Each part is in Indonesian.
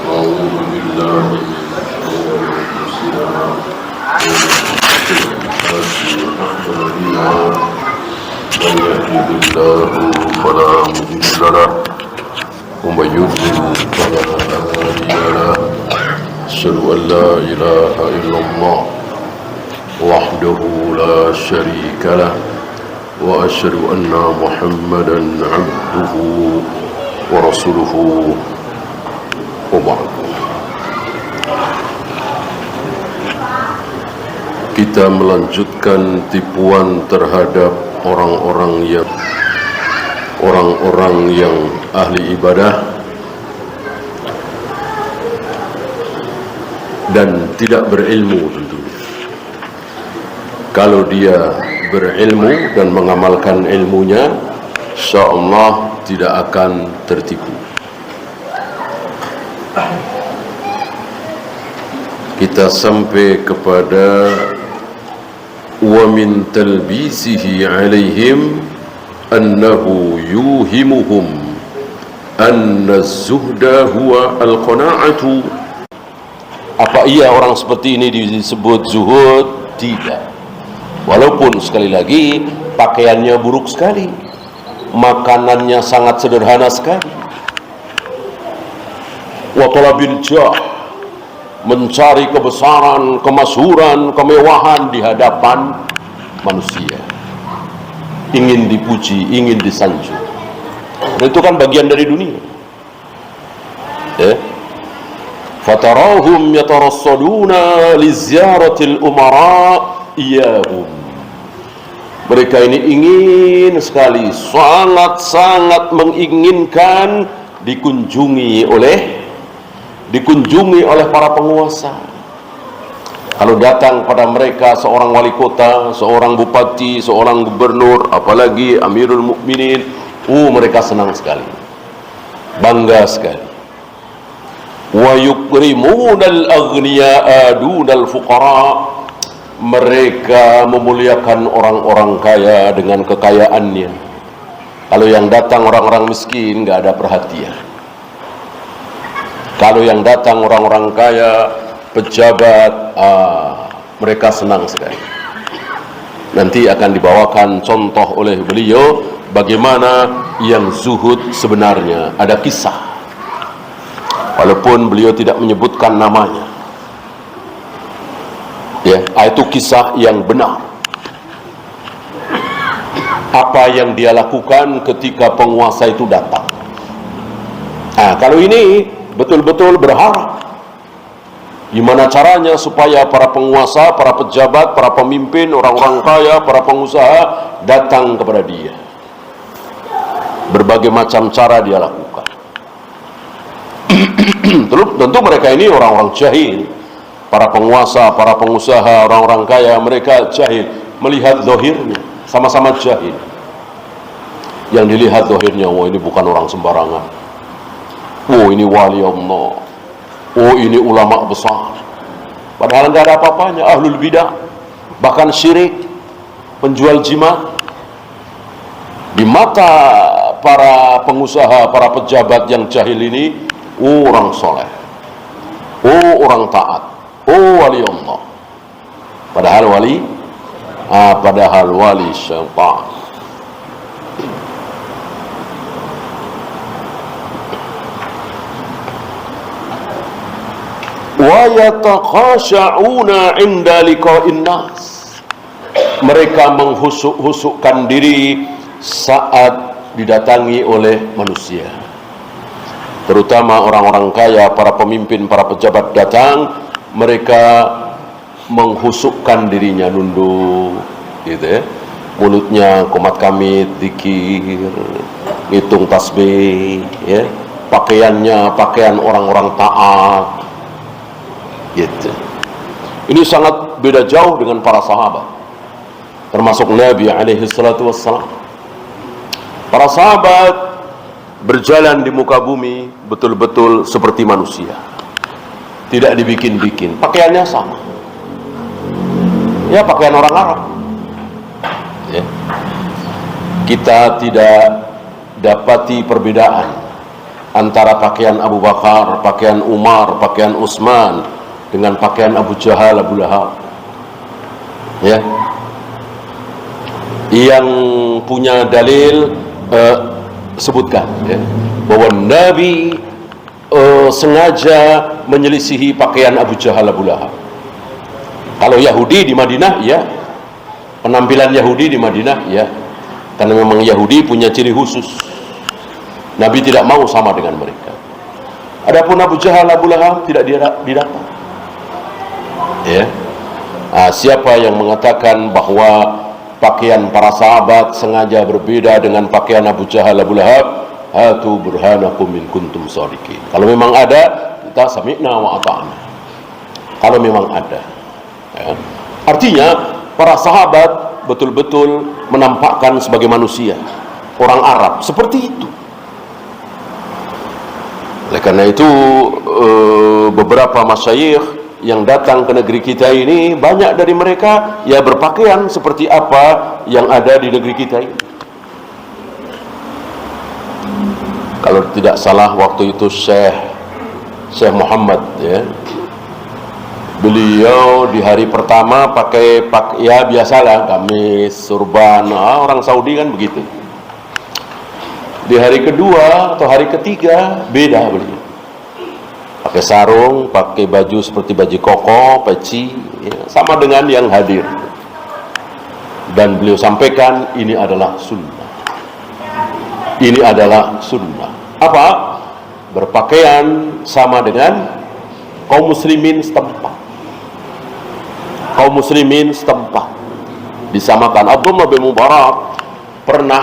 وأعوذ بالله من شرور أنفسنا ومن يهده الله فلا مضل له ومن يضلل فلا هادي له أشهد أن لا إله إلا الله وحده لا شريك له وأشهد أن محمدا عبده ورسوله وبعد. Kita melanjutkan tipuan terhadap orang-orang yang ahli ibadah dan tidak berilmu tentunya. Kalau dia berilmu dan mengamalkan ilmunya, insyaallah tidak akan tertipu. Kita sampai kepada wa min talbisihi alaihim annahu yuhimuhum anna az-zuhda huwa al-qana'atu. Apa iya orang seperti ini disebut zuhud? Tidak. Walaupun sekali lagi pakaiannya buruk sekali, makanannya sangat sederhana sekali. Wa talabil jah, mencari kebesaran, kemasyhuran, kemewahan di hadapan manusia. Ingin dipuji, ingin disanjung. Dan itu kan bagian dari dunia. Fatarahum yatarassaduna li ziyaratil umara iyahum. Mereka ini ingin sekali, sangat-sangat menginginkan dikunjungi oleh para penguasa. Kalau datang pada mereka seorang wali kota, seorang bupati, seorang gubernur, apalagi Amirul Mukminin, mereka senang sekali, bangga sekali. Wa yukrimunal aghniya'a dunal fuqara. Mereka memuliakan orang-orang kaya dengan kekayaannya. Kalau yang datang orang-orang miskin, nggak ada perhatian. Kalau yang datang orang-orang kaya, pejabat, mereka senang sekali. Nanti akan dibawakan contoh oleh beliau bagaimana yang zuhud sebenarnya. Ada kisah, walaupun beliau tidak menyebutkan namanya. Itu kisah yang benar. Apa yang dia lakukan ketika penguasa itu datang. Kalau ini betul-betul berharap gimana caranya supaya para penguasa, para pejabat, para pemimpin, orang-orang kaya, para pengusaha datang kepada dia. Berbagai macam cara dia lakukan. Tentu mereka ini orang-orang jahil. Para penguasa, para pengusaha, orang-orang kaya, mereka jahil. Melihat zahirnya, sama-sama jahil. Yang dilihat zahirnya, ini bukan orang sembarangan. Ini wali Allah. Ini ulama besar. Padahal nggak ada apa-apanya. Ahlul bidah, bahkan syirik, penjual jimat. Di mata para pengusaha, para pejabat yang jahil ini, orang soleh, orang taat, wali Allah. Padahal wali syaitan. Wa yatakhasha'una 'inda liqa'in nas. Mereka menghusuk-husukkan diri saat didatangi oleh manusia. Terutama orang-orang kaya, para pemimpin, para pejabat datang, mereka menghusukkan dirinya, nunduk gitu. Mulutnya komat kamit, zikir, hitung tasbih, pakaiannya pakaian orang-orang taat gitu. Ini sangat beda jauh dengan para sahabat, termasuk Nabi alaihi salatu wassalam. Para sahabat berjalan di muka bumi betul-betul seperti manusia, tidak dibikin-bikin. Pakaiannya sama, pakaian orang Arab. Kita tidak dapati perbedaan antara pakaian Abu Bakar, pakaian Umar, pakaian Utsman dengan pakaian Abu Jahal, Abu Lahab. Ya. Yang punya dalil sebutkan ya, bahwa Nabi sengaja menyelisihi pakaian Abu Jahal, Abu Lahab. Kalau Yahudi di Madinah, ya, penampilan Yahudi di Madinah, ya, karena memang Yahudi punya ciri khusus. Nabi tidak mau sama dengan mereka. Adapun Abu Jahal, Abu Lahab tidak didapat. Ya. Nah, siapa yang mengatakan bahwa pakaian para sahabat sengaja berbeda dengan pakaian Abu Jahal, Abu Lahab, hatu burhanakum in kuntum shadiqin. Kalau memang ada, kita sami'na wa ata'na. Kalau memang ada. Ya. Artinya para sahabat betul-betul menampakkan sebagai manusia, orang Arab, seperti itu. Oleh karena itu beberapa masyayikh yang datang ke negeri kita ini, banyak dari mereka ya berpakaian seperti apa yang ada di negeri kita ini. Kalau tidak salah waktu itu Syekh Muhammad, ya, beliau di hari pertama pakai ya biasalah gamis, surban, orang Saudi kan begitu. Di hari kedua atau hari ketiga beda beliau. Pakai sarung, pakai baju seperti baju koko, peci, ya, sama dengan yang hadir. Dan beliau sampaikan ini adalah sunnah. Ini adalah sunnah. Apa? Berpakaian sama dengan kaum muslimin setempat. Kaum muslimin setempat disamakan. Abdullah bin Mubarak pernah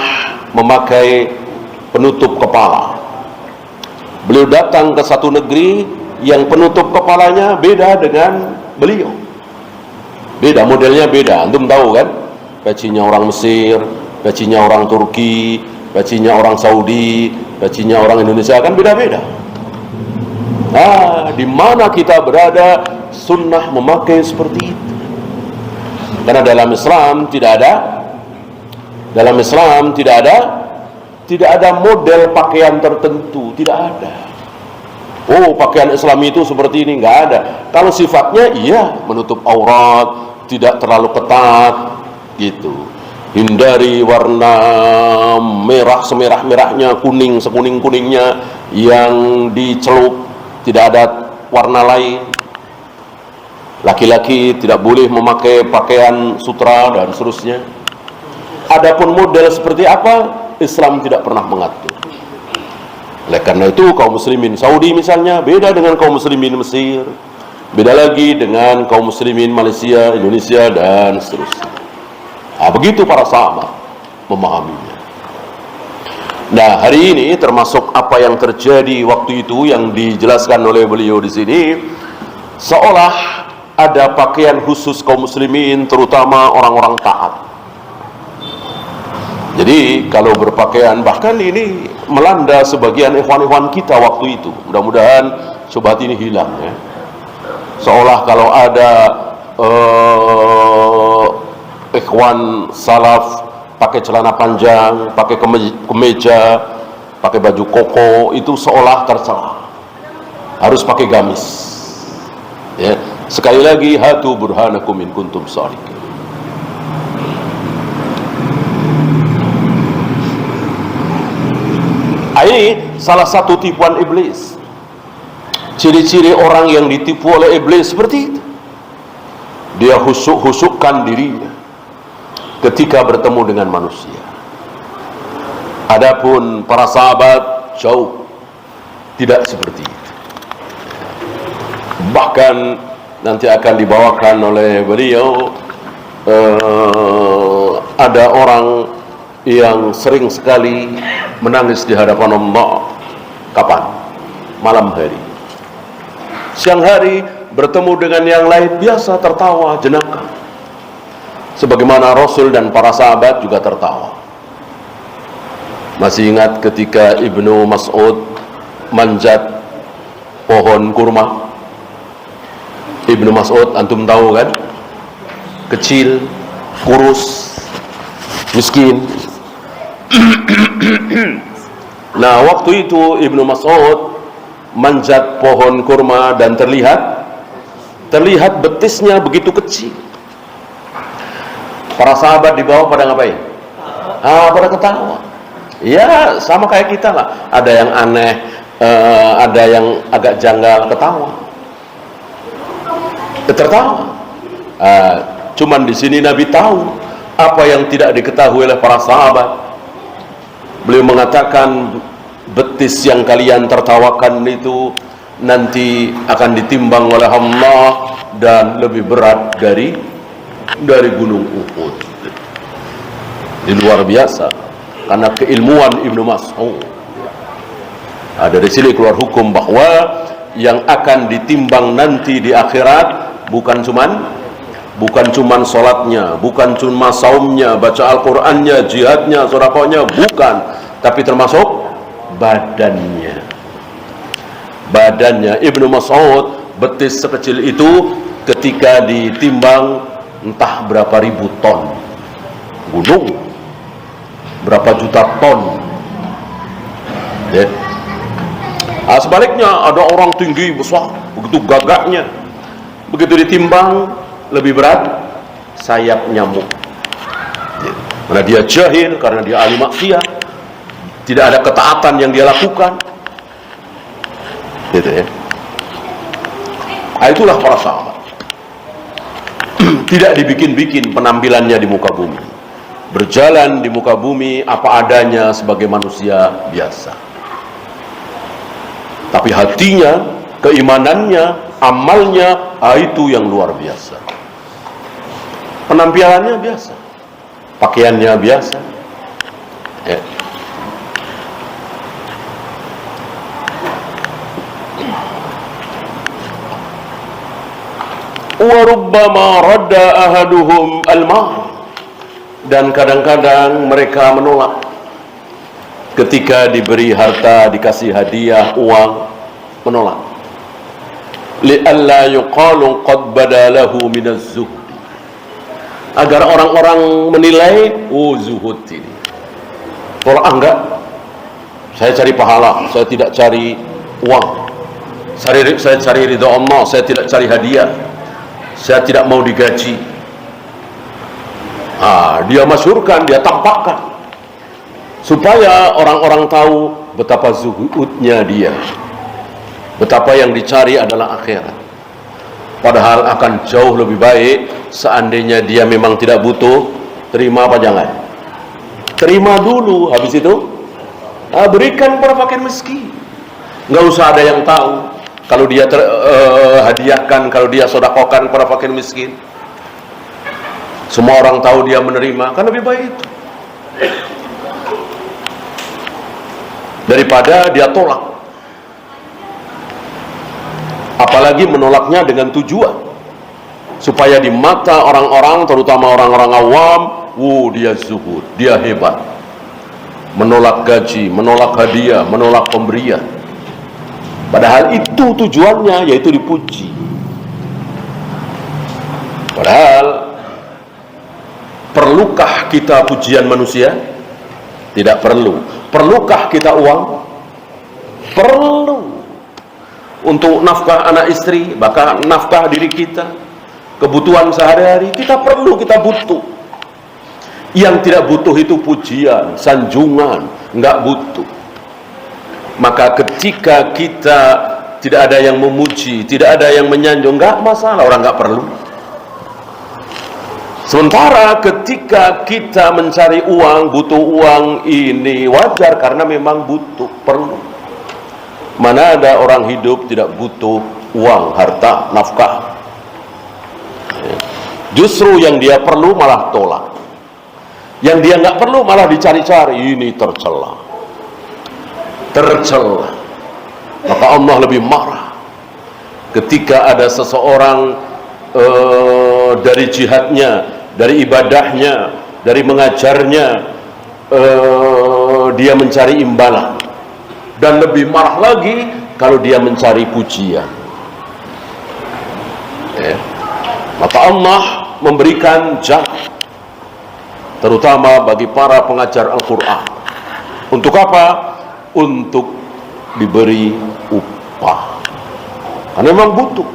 memakai penutup kepala. Beliau datang ke satu negeri yang penutup kepalanya beda dengan beliau. Beda, modelnya beda. Antum tahu kan? Pecinya orang Mesir, pecinya orang Turki, pecinya orang Saudi, pecinya orang Indonesia, kan beda-beda. Nah, di mana kita berada, sunnah memakai seperti itu. Karena dalam Islam tidak ada model pakaian tertentu, tidak ada. Oh, pakaian Islam itu seperti ini, nggak ada. Kalau sifatnya iya, menutup aurat, tidak terlalu ketat, gitu. Hindari warna merah semerah-merahnya, kuning sekuning-kuningnya, yang dicelup, tidak ada warna lain. Laki-laki tidak boleh memakai pakaian sutra dan seterusnya. Adapun model seperti apa, Islam tidak pernah mengatur. Oleh karena itu kaum muslimin Saudi misalnya beda dengan kaum muslimin Mesir, beda lagi dengan kaum muslimin Malaysia, Indonesia, dan seterusnya. Nah, begitu para sahabat memahaminya. Nah, hari ini termasuk apa yang terjadi waktu itu yang dijelaskan oleh beliau di sini, seolah ada pakaian khusus kaum muslimin, terutama orang-orang taat. Jadi kalau berpakaian, bahkan ini melanda sebagian ikhwan-ikhwan kita waktu itu. Mudah-mudahan syubhat ini hilang, ya. Seolah kalau ada ikhwan salaf pakai celana panjang, pakai kemeja, pakai baju koko, itu seolah tercela. Harus pakai gamis. Ya. Sekali lagi, hatu burhanakum in kuntum shadiqin. Ini salah satu tipuan iblis. Ciri-ciri orang yang ditipu oleh iblis seperti itu. Dia husuk-husukkan dirinya ketika bertemu dengan manusia. Adapun para sahabat jauh tidak seperti itu. Bahkan nanti akan dibawakan oleh beliau, ada orang yang sering sekali menangis di hadapan Allah. Kapan? Malam hari. Siang hari bertemu dengan yang lain biasa tertawa jenaka, sebagaimana Rasul dan para sahabat juga tertawa. Masih ingat ketika Ibnu Mas'ud manjat pohon kurma? Ibnu Mas'ud antum tahu kan? Kecil, kurus, miskin. Nah, waktu itu Ibnu Mas'ud manjat pohon kurma dan terlihat betisnya begitu kecil. Para sahabat di bawah pada ngapain? Pada ketawa. Ya, sama kayak kita lah. Ada yang aneh, ada yang agak janggal, ketawa. Tertawa. Cuman di sini Nabi tahu apa yang tidak diketahui oleh para sahabat. Beliau mengatakan, betis yang kalian tertawakan itu nanti akan ditimbang oleh Allah dan lebih berat dari gunung Uhud. Ini luar biasa karena keilmuan Ibnu Mas'ud. Dari sini keluar hukum bahwa yang akan ditimbang nanti di akhirat bukan cuman sholatnya, bukan cuma saumnya, baca Al-Qur'annya, jihadnya, sedekahnya, bukan, tapi termasuk badannya. Ibnu Mas'ud, betis sekecil itu ketika ditimbang entah berapa ribu ton gunung, berapa juta ton. Sebaliknya ada orang tinggi besar, begitu gagahnya, begitu ditimbang lebih berat sayap nyamuk. Karena dia jahil, karena dia ahli maksiat, tidak ada ketaatan yang dia lakukan. Itulah para sahabat. Tidak dibikin-bikin penampilannya di muka bumi. Berjalan di muka bumi apa adanya sebagai manusia biasa. Tapi hatinya, keimanannya, amalnya, itu yang luar biasa. Penampilannya biasa, pakaiannya biasa. Wa rubbama radda ahaduhum al-ma', dan kadang-kadang mereka menolak ketika diberi harta, dikasih hadiah, uang, menolak. Li'alla yuqalu qad badalahu minaz zuhd, agar orang-orang menilai, zuhud ini. Kalau enggak, saya cari pahala, saya tidak cari uang, saya cari ridha Allah, saya tidak cari hadiah, saya tidak mau digaji. Dia masyhurkan, dia tampakkan supaya orang-orang tahu betapa zuhudnya dia, betapa yang dicari adalah akhirat. Padahal akan jauh lebih baik seandainya dia memang tidak butuh. Terima apa jangan? Terima dulu, habis itu berikan para fakir miskin. Nggak usah ada yang tahu kalau dia hadiahkan, kalau dia sedekahkan para fakir miskin. Semua orang tahu dia menerima, kan lebih baik itu daripada dia tolak. Apalagi menolaknya dengan tujuan supaya di mata orang-orang, terutama orang-orang awam, dia zuhud, dia hebat, menolak gaji, menolak hadiah, menolak pemberian. Padahal itu tujuannya, yaitu dipuji. Padahal perlukah kita pujian manusia? Tidak perlu. Perlukah kita uang? Perlu. Untuk nafkah anak istri, bahkan nafkah diri kita, kebutuhan sehari-hari, kita perlu, kita butuh. Yang tidak butuh itu pujian, sanjungan, nggak butuh. Maka ketika kita tidak ada yang memuji, tidak ada yang menyanjung, nggak masalah, orang nggak perlu. Sementara ketika kita mencari uang, butuh uang, ini wajar karena memang butuh, perlu. Mana ada orang hidup tidak butuh uang, harta, nafkah. Justru yang dia perlu malah tolak, yang dia nggak perlu malah dicari-cari. Ini tercela. Maka Allah lebih marah ketika ada seseorang dari jihadnya, dari ibadahnya, dari mengajarnya, dia mencari imbalan. Dan lebih marah lagi kalau dia mencari pujian. Maka Allah memberikan jannah, terutama bagi para pengajar Al-Quran. Untuk apa? untuk diberi upah. Karena memang butuh.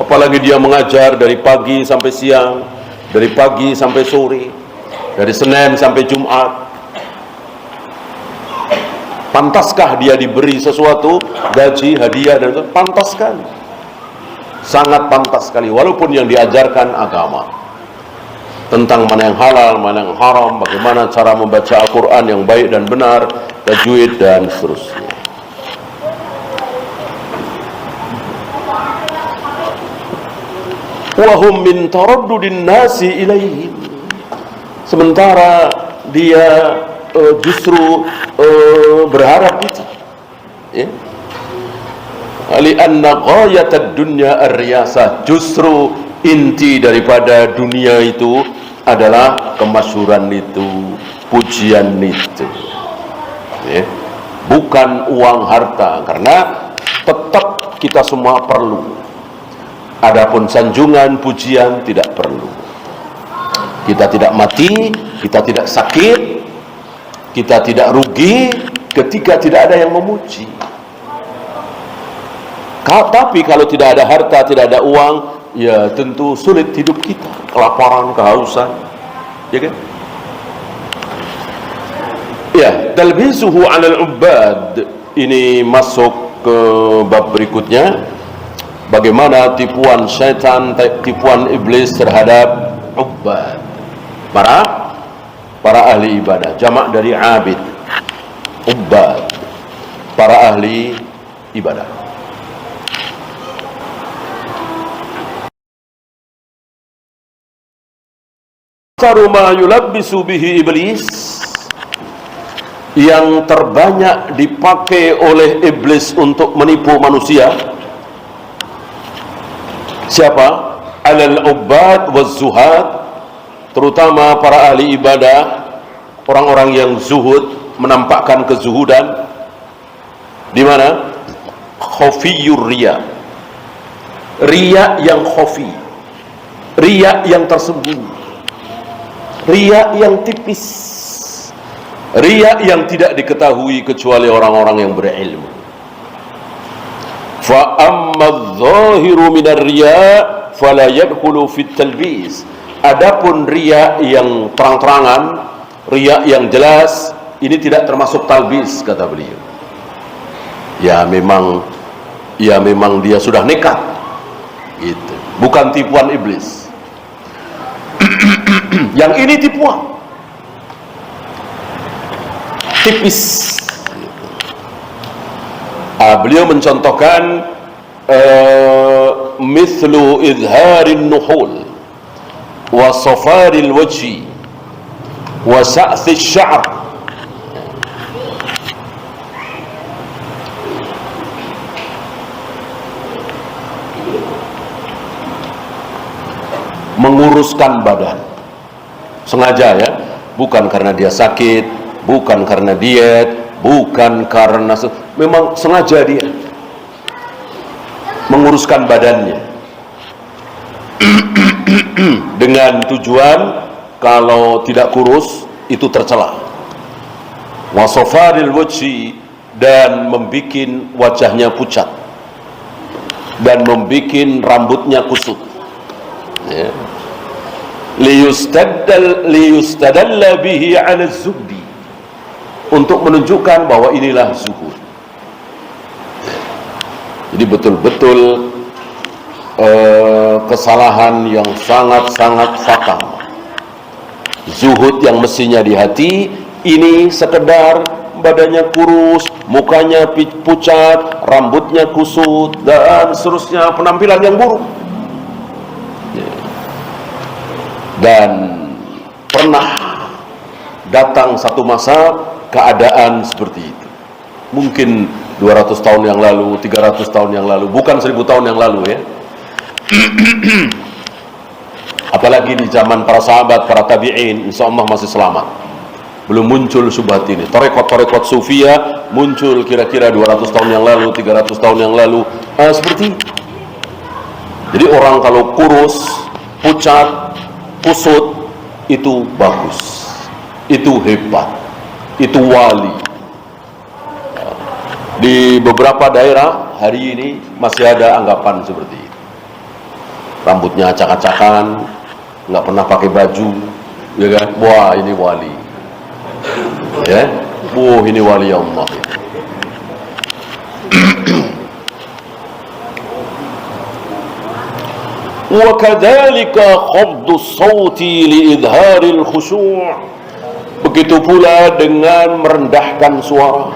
Apalagi dia mengajar dari pagi sampai siang, dari pagi sampai sore, dari Senin sampai Jumat. Pantaskah dia diberi sesuatu, gaji, hadiah, dan itu? Pantas sekali. Sangat pantas sekali. Walaupun yang diajarkan agama. Tentang mana yang halal, mana yang haram, bagaimana cara membaca Al-Quran yang baik dan benar, tajwid, dan seterusnya. Wahum min taraddudin nasi ilaihim. Sementara dia justru berharap itu, ya. Lianna ghayatad dunya ar-riyasah, justru inti daripada dunia itu adalah kemasyhuran itu, pujian itu, ya. Bukan uang harta, karena tetap kita semua perlu. Adapun sanjungan, pujian tidak perlu. Kita tidak mati, kita tidak sakit, kita tidak rugi ketika tidak ada yang memuji. Tapi kalau tidak ada harta, tidak ada uang, ya tentu sulit hidup kita, kelaparan, kehausan, ya kan? Ya, talbisuhu 'alal 'ubbad. Ini masuk ke bab berikutnya. Bagaimana tipuan syaitan, tipuan iblis terhadap ubbad, para ahli ibadah. Jamak dari abid, ubbad, para ahli ibadah. Aksaru ma yulabbisu bihi iblis, yang terbanyak dipakai oleh iblis untuk menipu manusia. Siapa? Alal ubbad waz zuhad, terutama para ahli ibadah, orang-orang yang zuhud, menampakkan kezuhudan. Di mana? Khafiyur riya, riya yang khafi, riya yang tersembunyi, riya yang tipis, riya yang tidak diketahui kecuali orang-orang yang berilmu. Fa amma adh-dhahiru minar riya fala yadkhulu fit talbis. Adapun riya yang terang-terangan, riya yang jelas, ini tidak termasuk talbis, kata beliau. Ya memang dia sudah nekat. Gitu. Bukan tipuan iblis. Yang ini tipuan tipis. Beliau mencontohkan mithlu idharin nuhul wa safaril wajhi wa sa'this sya'r. Menguruskan badan sengaja, ya, bukan karena dia sakit, bukan karena diet, bukan karena memang sengaja dia menguruskan badannya dengan tujuan kalau tidak kurus itu tercela. Wasofaril wajhi, dan membikin wajahnya pucat dan membikin rambutnya kusut, ya. Liyustadalla bihi 'ala zuhdi, untuk menunjukkan bahwa inilah zuhud. Jadi betul-betul kesalahan yang sangat-sangat fatal. Zuhud yang mestinya di hati, ini sekedar badannya kurus, mukanya pucat, rambutnya kusut, dan seterusnya, penampilan yang buruk. Dan pernah datang satu masa keadaan seperti itu, mungkin 200 tahun yang lalu, 300 tahun yang lalu, bukan 1000 tahun yang lalu, ya. Apalagi di zaman para sahabat, para tabi'in, insya Allah masih selamat, belum muncul syubhat ini. Tarekat sufia muncul kira-kira 200 tahun yang lalu, 300 tahun yang lalu, seperti itu. Jadi orang kalau kurus, pucat, kusut, itu bagus, itu hebat, itu wali. Di beberapa daerah hari ini masih ada anggapan seperti itu. Rambutnya acak-acakan, nggak pernah pakai baju, ya kan? Wah, ini wali, ya. Wah, ini wali Allah. Wa kadzalika khafdu sauti li idharil khusyu'. Begitu pula dengan merendahkan suara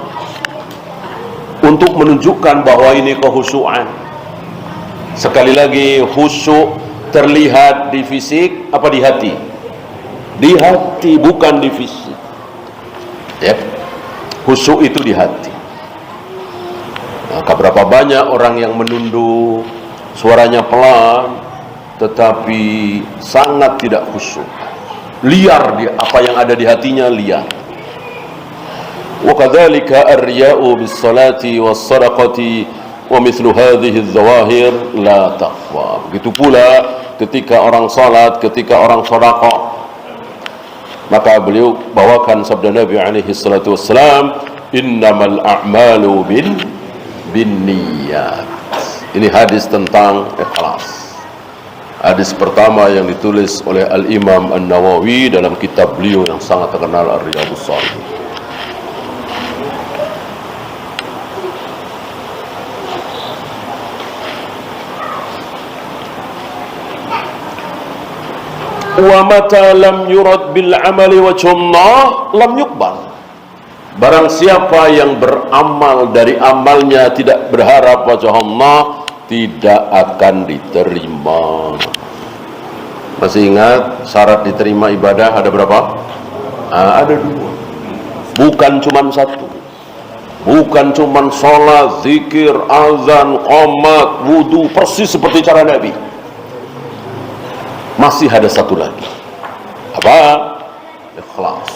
untuk menunjukkan bahwa ini kehusyuan. Sekali lagi, khusyuk terlihat di fisik apa di hati? Di hati, bukan di fisik. Ya, khusyuk itu di hati. Maka berapa banyak orang yang menunduk, suaranya pelan, tetapi sangat tidak khusyuk. Liar di apa yang ada di hatinya, liar. Wa kadzalika ar-riya'u bis-salati was-sadaqati wa mithlu hadhihi adh-dhawahir la takhfa. Begitu pula ketika orang salat, ketika orang sedekah, maka beliau bawakan sabda Nabi alaihi salatu wassalam, innamal a'malu binniyat. Ini hadis tentang ikhlas. Hadis pertama yang ditulis oleh Al-Imam An-Nawawi dalam kitab beliau yang sangat terkenal Ar-Riyadhus Shalihin. Wa mata lam yurad bil amali wajhullah lam yuqbal. Barang siapa yang beramal dari amalnya tidak berharap wajah Allah, tidak akan diterima. Masih ingat syarat diterima ibadah ada berapa? Ada 2. Bukan cuma 1. Bukan cuma sholat, zikir, azan, qomat, wudu, persis seperti cara Nabi. Masih ada 1 lagi. Apa? Ikhlas.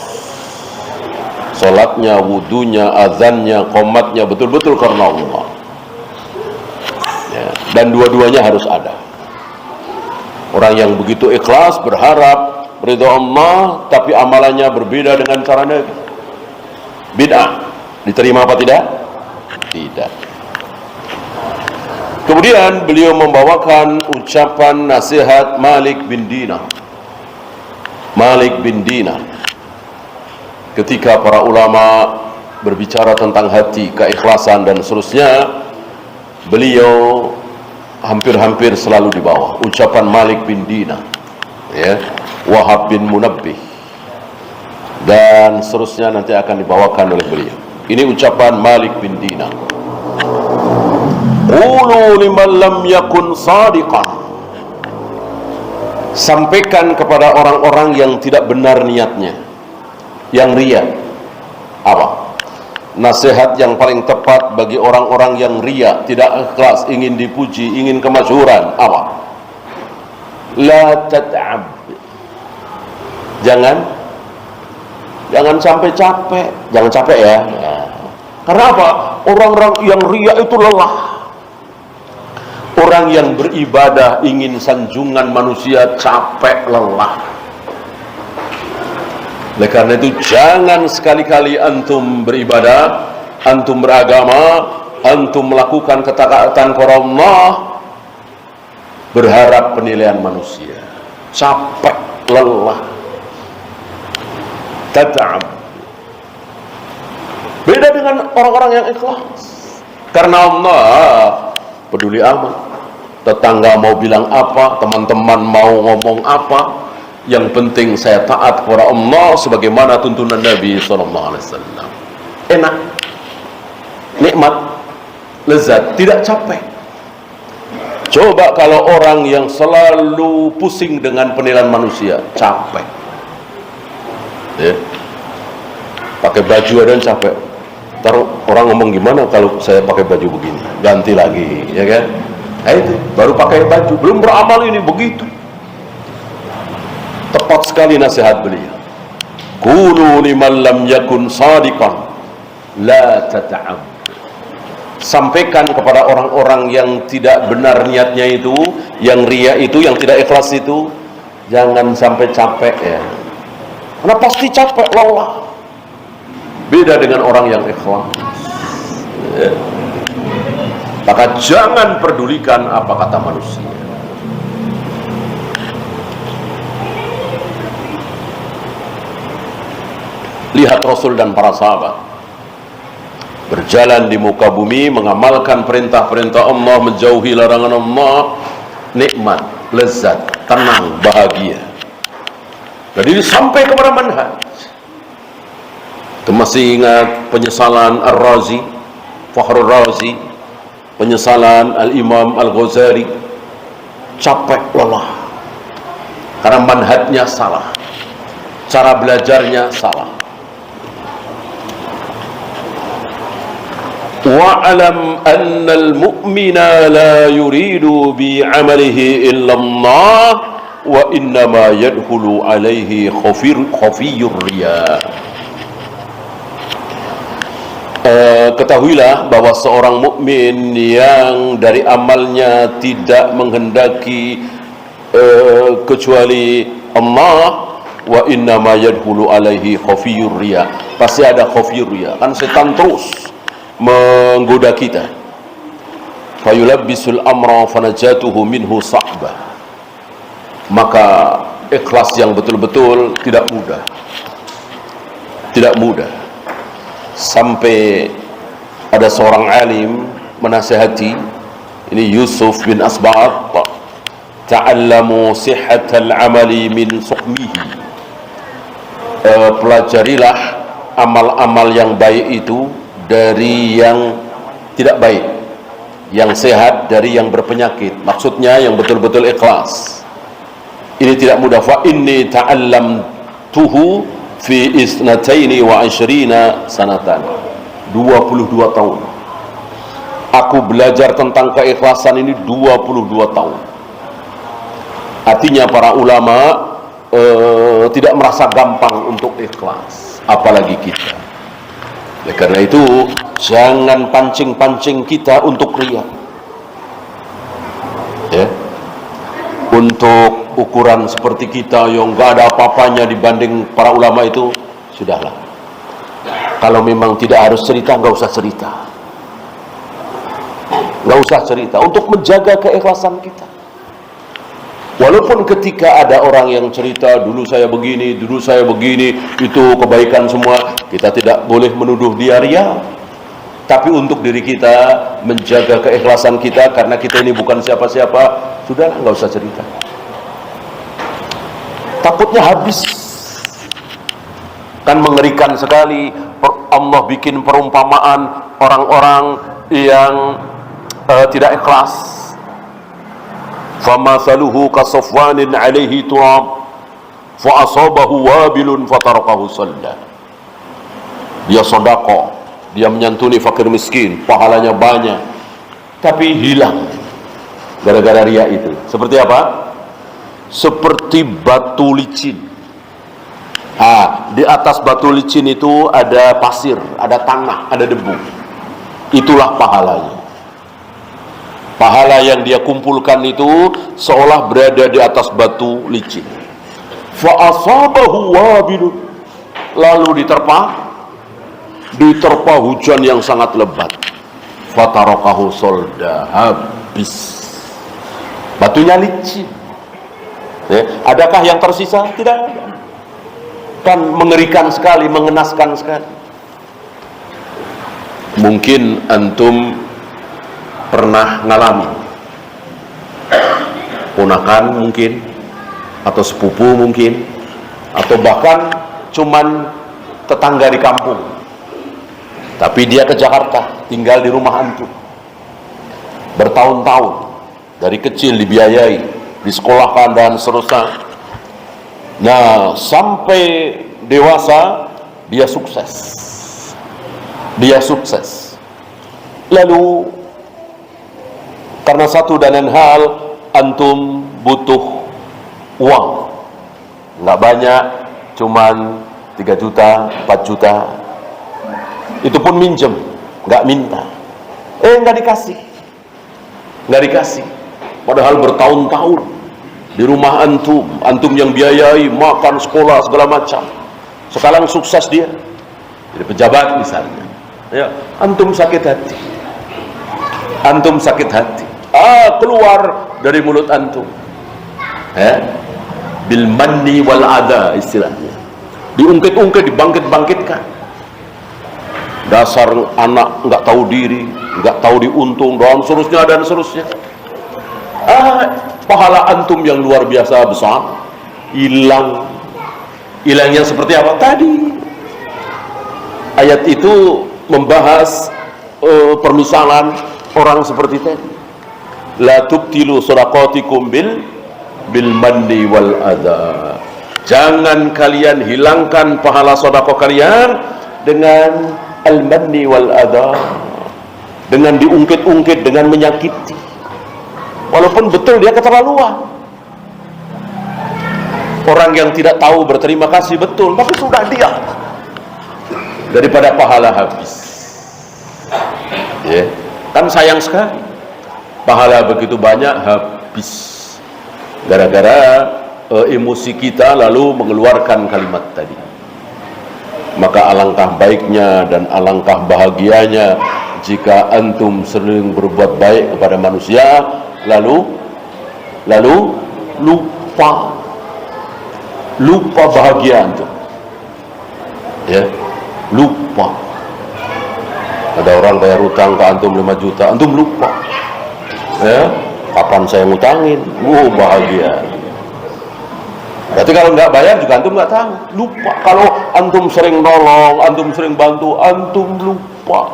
Salatnya, wudunya, azannya, qomatnya betul-betul karena Allah. Ya, dan dua-duanya harus ada. Orang yang begitu ikhlas berharap ridha Allah, tapi amalannya berbeda dengan cara Nabi. Bid'ah. Diterima apa tidak? Tidak. Kemudian beliau membawakan ucapan nasihat Malik bin Dinar. Malik bin Dinar, ketika para ulama berbicara tentang hati, keikhlasan dan seterusnya, beliau hampir-hampir selalu dibawa ucapan Malik bin Dinar, ya, Wahab bin Munabbih, dan seterusnya nanti akan dibawakan oleh beliau. Ini ucapan Malik bin Dinar. Qulu liman lam yakun sadiqan. Sampaikan kepada orang-orang yang tidak benar niatnya, yang riya. Apa? Nasihat yang paling tepat bagi orang-orang yang riya, tidak ikhlas, ingin dipuji, ingin kemasyhuran. Apa? La tat'ab. Jangan sampai capek. Jangan capek ya. Karena apa? Orang-orang yang riya itu lelah. Orang yang beribadah ingin sanjungan manusia, capek, lelah. Oleh karena itu jangan sekali-kali antum beribadah, antum beragama, antum melakukan ketaatan kepada Allah berharap penilaian manusia. Capek, lelah. Tata'ab. Beda dengan orang-orang yang ikhlas. Karena Allah peduli amat. Tetangga mau bilang apa, teman-teman mau ngomong apa, yang penting saya taat kepada Allah sebagaimana tuntunan Nabi SAW. Enak, nikmat, lezat, tidak capek. Coba kalau orang yang selalu pusing dengan penilaian manusia, capek. Ya. Pakai baju ada yang capek. Ntar orang ngomong gimana kalau saya pakai baju begini, ganti lagi, ya kan? Nah itu, baru pakai baju, belum beramal ini begitu. Tepat sekali nasihat beliau. Qulu liman lam yakun sadiqan la tata'ab. Sampaikan kepada orang-orang yang tidak benar niatnya itu, yang riya itu, yang tidak ikhlas itu, jangan sampai capek ya. Karena pasti capek, lelah. Beda dengan orang yang ikhlas. Ya. Maka jangan pedulikan apa kata manusia. Lihat Rasul dan para sahabat berjalan di muka bumi, mengamalkan perintah-perintah Allah, menjauhi larangan Allah, nikmat, lezat, tenang, bahagia. Jadi sampai kepada manhaj. Itu masih ingat penyesalan Ar-Razi, Fakhrul Razi, penyesalan Al-Imam Al-Ghazali, capek lelah karena manhajnya salah, cara belajarnya salah. Wa'alam annal mu'mina la yuridu bi'amalihi illa Allah wa innama yadkhulu alaihi khafiyyur riya. Ketahuilah bahwa seorang mukmin yang dari amalnya tidak menghendaki kecuali Allah, wa innama yadkhulu alaihi khafiyyur riya, pasti ada khafiyyur riya. Kan setan terus menggoda kita. Fayulabbisul amra fanajatuhu minhu sa'bah. Maka ikhlas yang betul-betul tidak mudah. Tidak mudah. Sampai ada seorang alim menasihati, ini Yusuf bin Asba'at, ta'allamu sihhatal amali min suqmihi. Pelajarilah amal-amal yang baik itu dari yang tidak baik, yang sehat dari yang berpenyakit. Maksudnya yang betul-betul ikhlas. Ini tidak mudah. Fa inni ta'allamtuhu fi isnataini wa asyrina sanatan, 22 tahun aku belajar tentang keikhlasan ini, 22 tahun. Artinya para ulama tidak merasa gampang untuk ikhlas, apalagi kita. Ya, karena itu jangan pancing-pancing kita untuk riya. Ya. Untuk ukuran seperti kita yang gak ada apa-apanya dibanding para ulama itu, sudahlah. Kalau memang tidak harus cerita, gak usah cerita. Gak usah cerita, untuk menjaga keikhlasan kita. Walaupun ketika ada orang yang cerita, dulu saya begini, itu kebaikan semua, kita tidak boleh menuduh dia riya. Tapi untuk diri kita, menjaga keikhlasan kita, karena kita ini bukan siapa-siapa, sudahlah, nggak usah cerita. Takutnya habis. Kan mengerikan sekali, Allah bikin perumpamaan orang-orang yang tidak ikhlas. فَمَثَلُهُ كَصَفْوَانٍ عَلَيْهِ تُرَابٌ فَأَصَابَهُ وَابِلٌ فَتَرَكَهُ صَلْدًا. Dia sedekah, dia menyantuni fakir miskin, pahalanya banyak, tapi hilang gara-gara riya itu. Seperti apa? Seperti batu licin. Di atas batu licin itu ada pasir, ada tanah, ada debu. Itulah pahalanya. Pahala yang dia kumpulkan itu seolah berada di atas batu licin. Fa'asabahu wabilun. Lalu diterpa hujan yang sangat lebat. Fatarakahu solda, habis. Batunya licin. Ya, adakah yang tersisa? Tidak ada. Kan mengerikan sekali, mengenaskan sekali. Mungkin antum pernah ngalami, ponakan mungkin, atau sepupu mungkin, atau bahkan cuman tetangga di kampung, tapi dia ke Jakarta, tinggal di rumah antum bertahun-tahun, dari kecil dibiayai, disekolahkan dan seterusnya. Nah, sampai dewasa dia sukses. Lalu karena satu dan lain hal, antum butuh uang, nggak banyak, cuman 3 juta, 4 juta, itu pun minjem, nggak minta, nggak dikasih, padahal bertahun-tahun di rumah antum yang biayai, makan, sekolah, segala macam. Sekarang sukses dia, jadi pejabat misalnya, Ya, antum sakit hati. Antum sakit hati. Keluar dari mulut antum. Bil manni wal adha istilahnya. Diungkit-ungkit, dibangkit-bangkitkan. Dasar anak nggak tahu diri, nggak tahu diuntung, dan seterusnya. Pahala antum yang luar biasa besar hilang. Hilangnya seperti apa? Tadi ayat itu membahas permisalan orang seperti tadi. La tubtilu shadaqatikum bil manni wal adha. Jangan kalian hilangkan pahala sedekah kalian dengan al-manni wal adha, dengan diungkit-ungkit, dengan menyakiti. Walaupun betul dia keterlaluan. Orang yang tidak tahu berterima kasih betul, tapi sudah dia daripada pahala habis. Ya, kan sayang sekali. Pahala begitu banyak habis gara-gara emosi kita lalu mengeluarkan kalimat tadi. Maka alangkah baiknya dan alangkah bahagianya jika antum sering berbuat baik kepada manusia, lalu lupa bahagia antum. Ya, lupa. Ada orang bayar utang ke antum 5 juta, antum lupa. Ya, kapan saya ngutangin? Bahagia. Berarti kalau nggak bayar juga antum nggak tahu, lupa. Kalau antum sering nolong, antum sering bantu, antum lupa.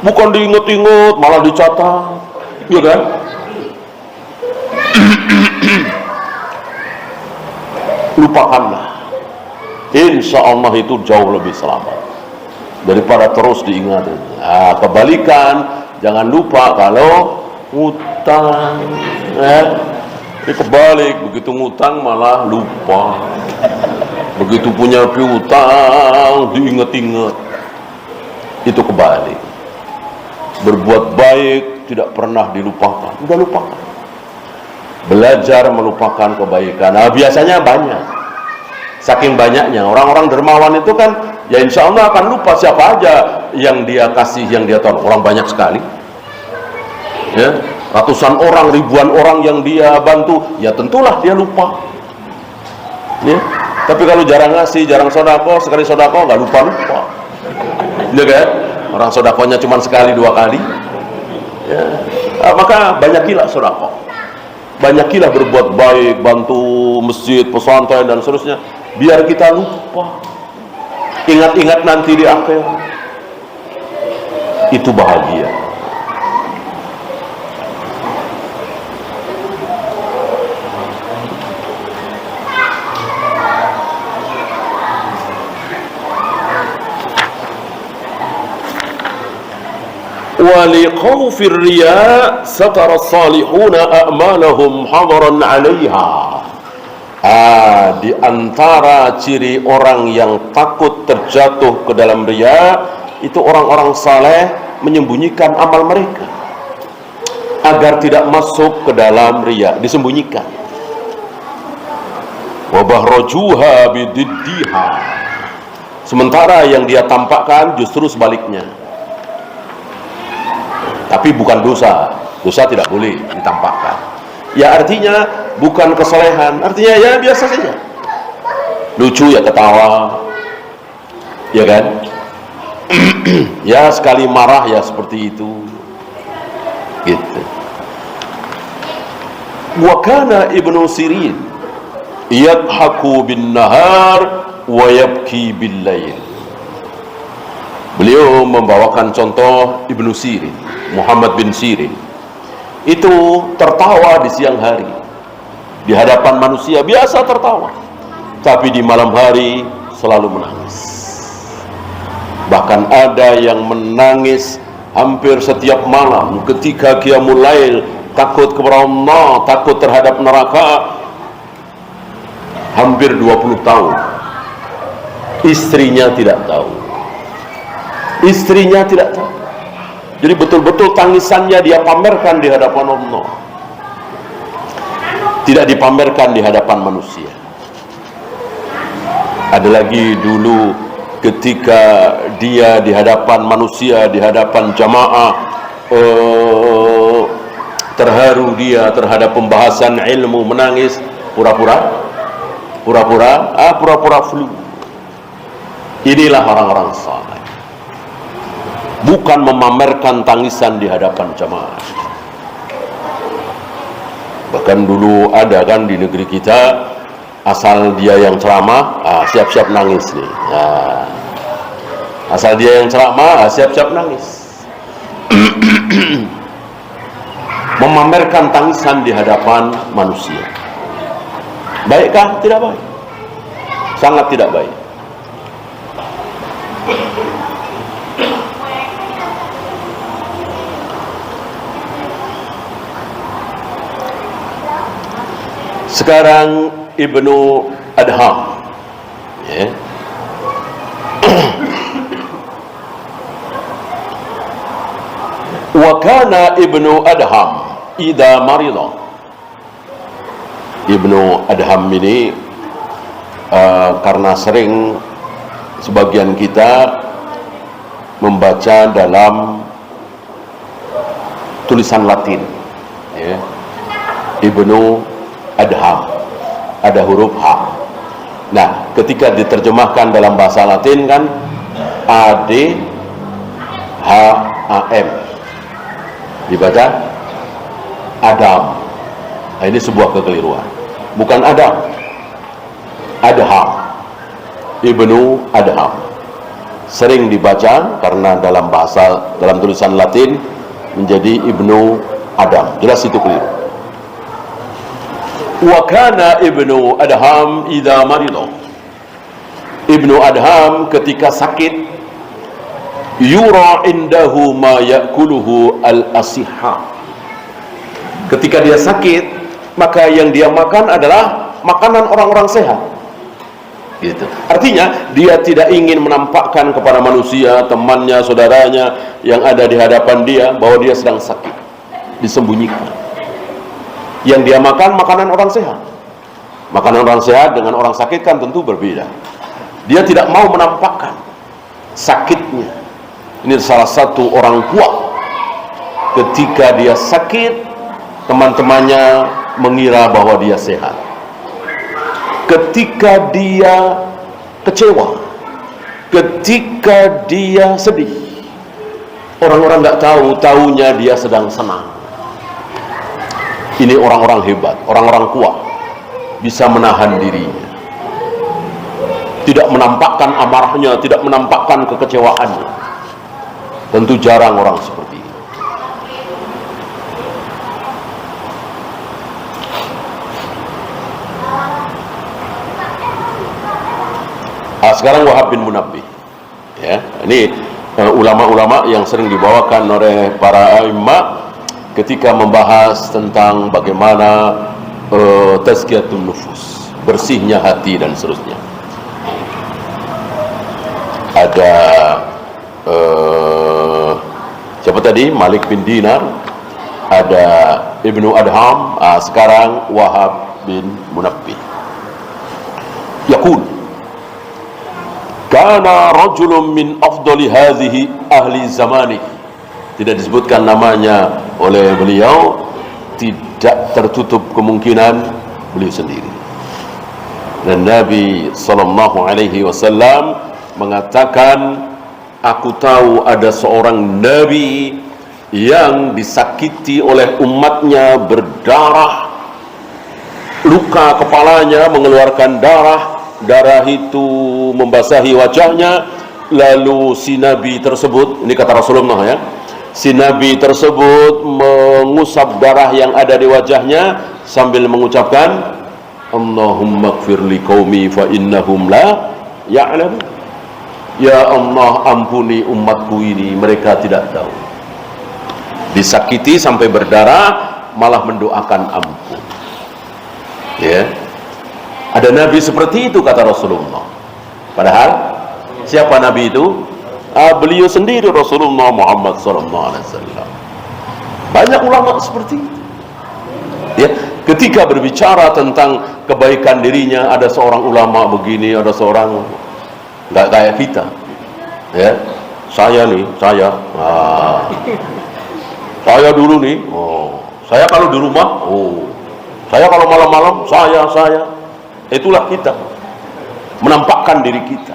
Bukan diinget-inget, malah dicatat, ya kan? Lupakanlah. Insya Allah itu jauh lebih selamat daripada terus diingat. Kebalikan, jangan lupa kalau ngutang. Ini kebalik, begitu ngutang malah lupa. Begitu punya piutang diinget-inget. Itu kebalik. Berbuat baik tidak pernah dilupakan. Udah lupakan. Belajar melupakan kebaikan. Biasanya banyak. Saking banyaknya orang-orang dermawan itu kan, ya insya Allah akan lupa siapa aja yang dia kasih, yang dia tolong. Orang banyak sekali. Ya, ratusan orang, ribuan orang yang dia bantu, ya tentulah dia lupa. Ya, tapi kalau jarang ngasih, jarang sodako, sekali sodako nggak lupa. Ya kan? Orang sodakonya cuma sekali 2 kali. Ya, maka banyakilah sodako. Banyakilah berbuat baik, bantu masjid, pesantren dan seterusnya, biar kita lupa. Ingat-ingat nanti di akhir. Itu bahagia. ولخوف الرياء ستر الصالحون أعمالهم حضرا عليها. Di antara ciri orang yang takut terjatuh ke dalam riya, itu orang-orang saleh menyembunyikan amal mereka agar tidak masuk ke dalam riya, disembunyikan. Wa bahrajuha bididdiha. Sementara yang dia tampakkan justru sebaliknya. Tapi bukan dosa. Dosa tidak boleh ditampakkan. Ya artinya bukan kesalehan, artinya ya biasa saja. Lucu ya ketawa, ya kan? Ya sekali marah ya seperti itu, gitu. Wa kana Ibnu Sirin yadhaku bin nahar wa yabki bil lail. Beliau membawakan contoh Ibnu Sirin, Muhammad bin Sirin. Itu tertawa di siang hari, di hadapan manusia biasa tertawa, tapi di malam hari selalu menangis. Bahkan ada yang menangis hampir setiap malam ketika qiyamul lail, takut kepada Allah, takut terhadap neraka. Hampir 20 tahun istrinya tidak tahu. Istrinya tidak tahu. Jadi betul-betul tangisannya dia pamerkan di hadapan Allah, tidak dipamerkan di hadapan manusia. Ada lagi dulu ketika dia di hadapan manusia, di hadapan jamaah, terharu dia terhadap pembahasan ilmu, menangis, pura-pura flu. Inilah orang-orang saleh. Bukan memamerkan tangisan di hadapan jamaah. Bahkan dulu ada kan di negeri kita, asal dia yang ceramah, siap-siap nangis nih. Asal dia yang ceramah, siap-siap nangis. Memamerkan tangisan di hadapan manusia. Baikkah? Tidak baik. Sangat tidak baik. Sekarang Ibnu Adham, ya. Wa kana Ibnu Adham idza marida. Ibnu Adham ini karena sering sebagian kita membaca dalam tulisan Latin, ya. Ibnu Adham, ada huruf H. Nah, ketika diterjemahkan dalam bahasa Latin kan AD H A M, dibaca Adam. Nah, ini sebuah kekeliruan. Bukan Adam, Adham, Ibnu Adham. Sering dibaca karena dalam tulisan Latin menjadi Ibnu Adam. Jelas itu keliru. Wa kana Ibnu Adham idza marida. Ibnu Adham ketika sakit, yura indahu ma ya'kuluhu al-asihha. Ketika dia sakit, maka yang dia makan adalah makanan orang-orang sehat. Gitu. Artinya dia tidak ingin menampakkan kepada manusia, temannya, saudaranya yang ada di hadapan dia bahwa dia sedang sakit. Disembunyikan. Yang dia makan makanan orang sehat. Makanan orang sehat dengan orang sakit kan tentu berbeda. Dia tidak mau menampakkan sakitnya. Ini salah satu orang kuat. Ketika dia sakit, teman-temannya mengira bahwa dia sehat. Ketika dia kecewa, ketika dia sedih, orang-orang nggak tahu, taunya dia sedang senang. Ini orang-orang hebat, orang-orang kuat, bisa menahan dirinya, tidak menampakkan amarahnya, tidak menampakkan kekecewaannya. Tentu jarang orang seperti ini. Sekarang Wahab bin Munabbih, ya, ini ulama-ulama yang sering dibawakan oleh para imam ketika membahas tentang bagaimana tazkiyatun nufus, bersihnya hati dan seterusnya. Ada siapa tadi? Malik bin Dinar, ada Ibnu Adham, sekarang Wahab bin Munabbih. Yaqul, kana rajulun min afdali hadhihi ahli zamani. Tidak disebutkan namanya oleh beliau, tidak tertutup kemungkinan beliau sendiri. Dan Nabi sallallahu alaihi wasallam mengatakan, aku tahu ada seorang nabi yang disakiti oleh umatnya, berdarah, luka kepalanya mengeluarkan darah, darah itu membasahi wajahnya. Lalu si nabi tersebut, ini kata Rasulullah ya, si nabi tersebut mengusap darah yang ada di wajahnya sambil mengucapkan, Allahumma gfir li qaumi fa innahum la ya'lamun. Ya Allah, ampuni umatku ini, mereka tidak tahu. Disakiti sampai berdarah malah mendoakan ampun. Ya. Ada nabi seperti itu kata Rasulullah. Padahal siapa nabi itu? Beliau sendiri, Rasulullah Muhammad SAW. Banyak ulama seperti itu. Ya, ketika berbicara tentang kebaikan dirinya, ada seorang ulama begini, ada seorang nggak kayak kita. Ya, saya nih, saya dulu nih, saya kalau di rumah, saya kalau malam-malam, saya, itulah kita, menampakkan diri kita.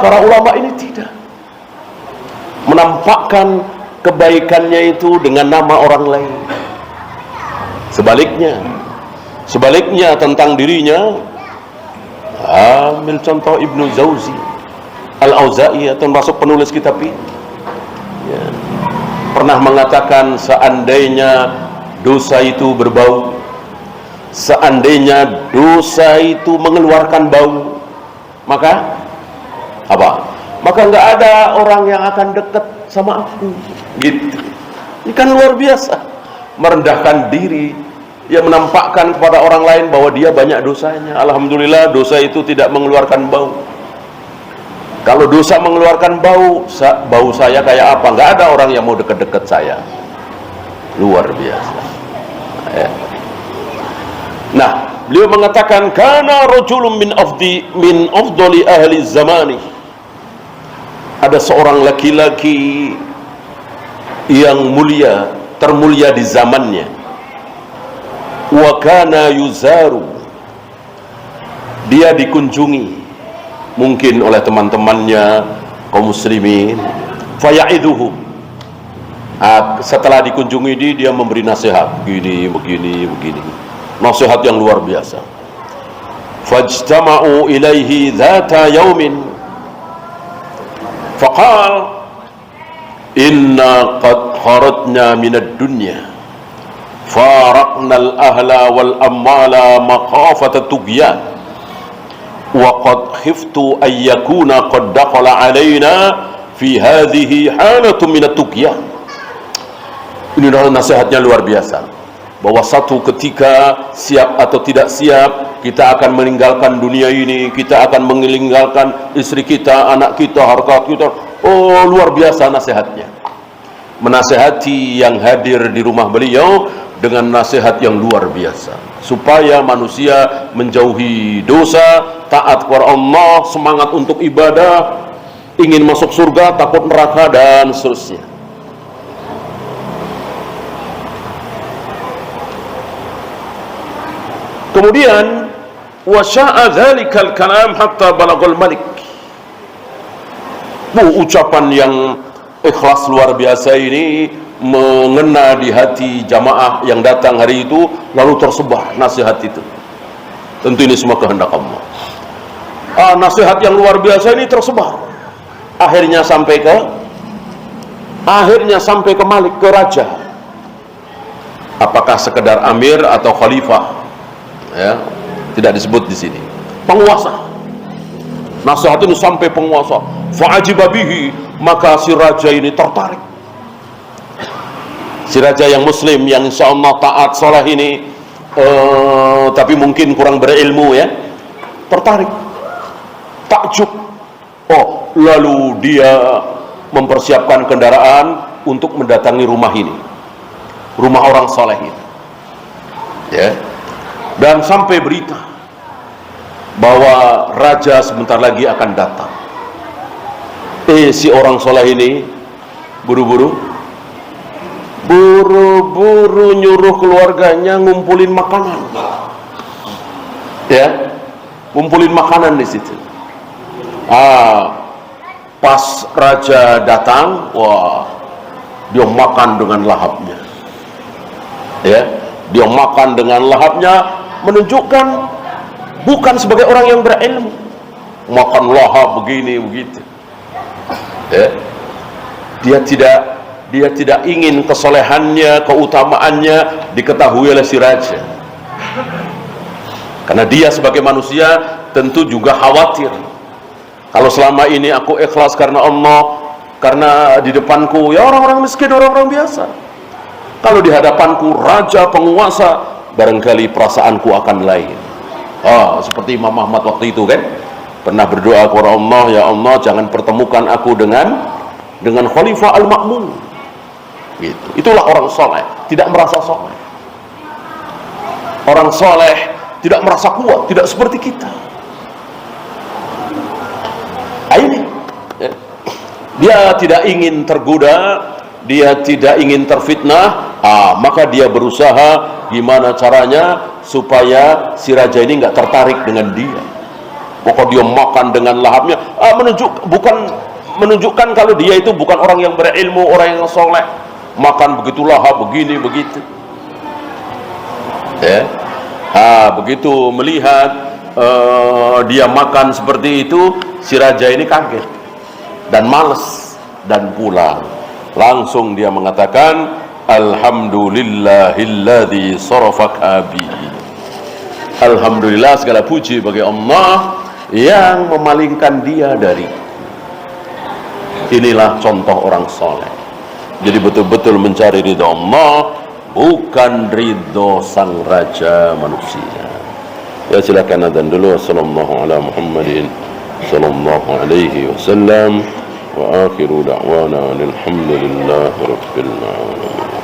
Para ulama ini tidak menampakkan kebaikannya itu dengan nama orang lain. Sebaliknya tentang dirinya, ambil contoh Ibnu Jauzi Al-Auza'i, atau termasuk penulis kitab ini, ya, pernah mengatakan, seandainya dosa itu berbau, seandainya dosa itu mengeluarkan bau, maka apa? Maka nggak ada orang yang akan dekat sama aku. Gitu. Ini kan luar biasa, merendahkan diri, yang menampakkan kepada orang lain bahwa dia banyak dosanya. Alhamdulillah dosa itu tidak mengeluarkan bau. Kalau dosa mengeluarkan bau, bau saya kayak apa? Nggak ada orang yang mau dekat-dekat saya. Luar biasa. Nah, beliau mengatakan, kana rajulun min afdali ahli zamani. Ada seorang laki-laki yang mulia, termulia di zamannya. Wa kana yuzaru. Dia dikunjungi mungkin oleh teman-temannya kaum muslimin. Faya'iduhum. Setelah dikunjungi dia memberi nasihat, begini. Nasihat yang luar biasa. Fajtama'u ilaihi dhata yaumin faqal inna qad kharajna minad dunya faraqna al-ahla wal ammala maqafata tughyan wa qad khiftu an yakuna qad dakhala alaina fi hadhihi halatun min at-tughyan. Ini adalah nasihatnya luar biasa, bahwa satu ketika, siap atau tidak siap, kita akan meninggalkan dunia ini, kita akan meninggalkan istri kita, anak kita, harta kita. Luar biasa nasihatnya. Menasihati yang hadir di rumah beliau dengan nasihat yang luar biasa, supaya manusia menjauhi dosa, taat kepada Allah, semangat untuk ibadah, ingin masuk surga, takut neraka, dan seterusnya. Kemudian wasya'a dzalikal kalam hatta balaghal malik. Ucapan yang ikhlas luar biasa ini mengena di hati jamaah yang datang hari itu, lalu tersebar nasihat itu. Tentu ini semua kehendak Allah. Nasihat yang luar biasa ini tersebar, akhirnya sampai ke Malik, ke raja. Apakah sekedar amir atau khalifah? Ya, tidak disebut di sini. Penguasa. Nasihat ini sampai penguasa. Fa'ajiba bihi, maka si raja ini tertarik. Si raja yang muslim, yang insya Allah taat soleh ini, tapi mungkin kurang berilmu, ya, tertarik, takjub. Lalu dia mempersiapkan kendaraan untuk mendatangi rumah ini, rumah orang soleh ini, ya. Dan sampai berita bahwa raja sebentar lagi akan datang. Si orang soleh ini buru-buru nyuruh keluarganya ngumpulin makanan, ya, ngumpulin makanan di situ. Pas raja datang, dia makan dengan lahapnya, ya, dia makan dengan lahapnya, menunjukkan bukan sebagai orang yang berilmu, makan lahap begini begitu, ya. Dia tidak ingin kesolehannya, keutamaannya diketahui oleh si raja, karena dia sebagai manusia tentu juga khawatir, kalau selama ini aku ikhlas karena Allah, karena di depanku ya orang-orang miskin, orang-orang biasa, kalau di hadapanku raja, penguasa, barangkali perasaanku akan lain. Seperti Imam Ahmad waktu itu kan pernah berdoa kepada Allah, ya Allah jangan pertemukan aku dengan Khalifah Al-Ma'mun. Gitu. Itulah orang soleh, tidak merasa soleh. Orang soleh tidak merasa kuat, tidak seperti kita. Ini dia tidak ingin tergoda, dia tidak ingin terfitnah, maka dia berusaha gimana caranya supaya si raja ini nggak tertarik dengan dia. Pokoknya dia makan dengan lahapnya, menunjukkan kalau dia itu bukan orang yang berilmu, orang yang soleh. Makan begitu lahap, begini begitu. Begitu melihat dia makan seperti itu, si raja ini kaget dan malas dan pulang. Langsung dia mengatakan, alhamdulillahilladzi sarafaka bi. Alhamdulillah, segala puji bagi Allah yang memalingkan dia dari. Inilah contoh orang soleh. Jadi betul-betul mencari ridha Allah, bukan ridho sang raja manusia. Ya, silakan adzan dulu. Sallallahu ala Muhammadin sallallahu alaihi wasallam wa akhiru da'wana alhamdulillahi rabbil alamin.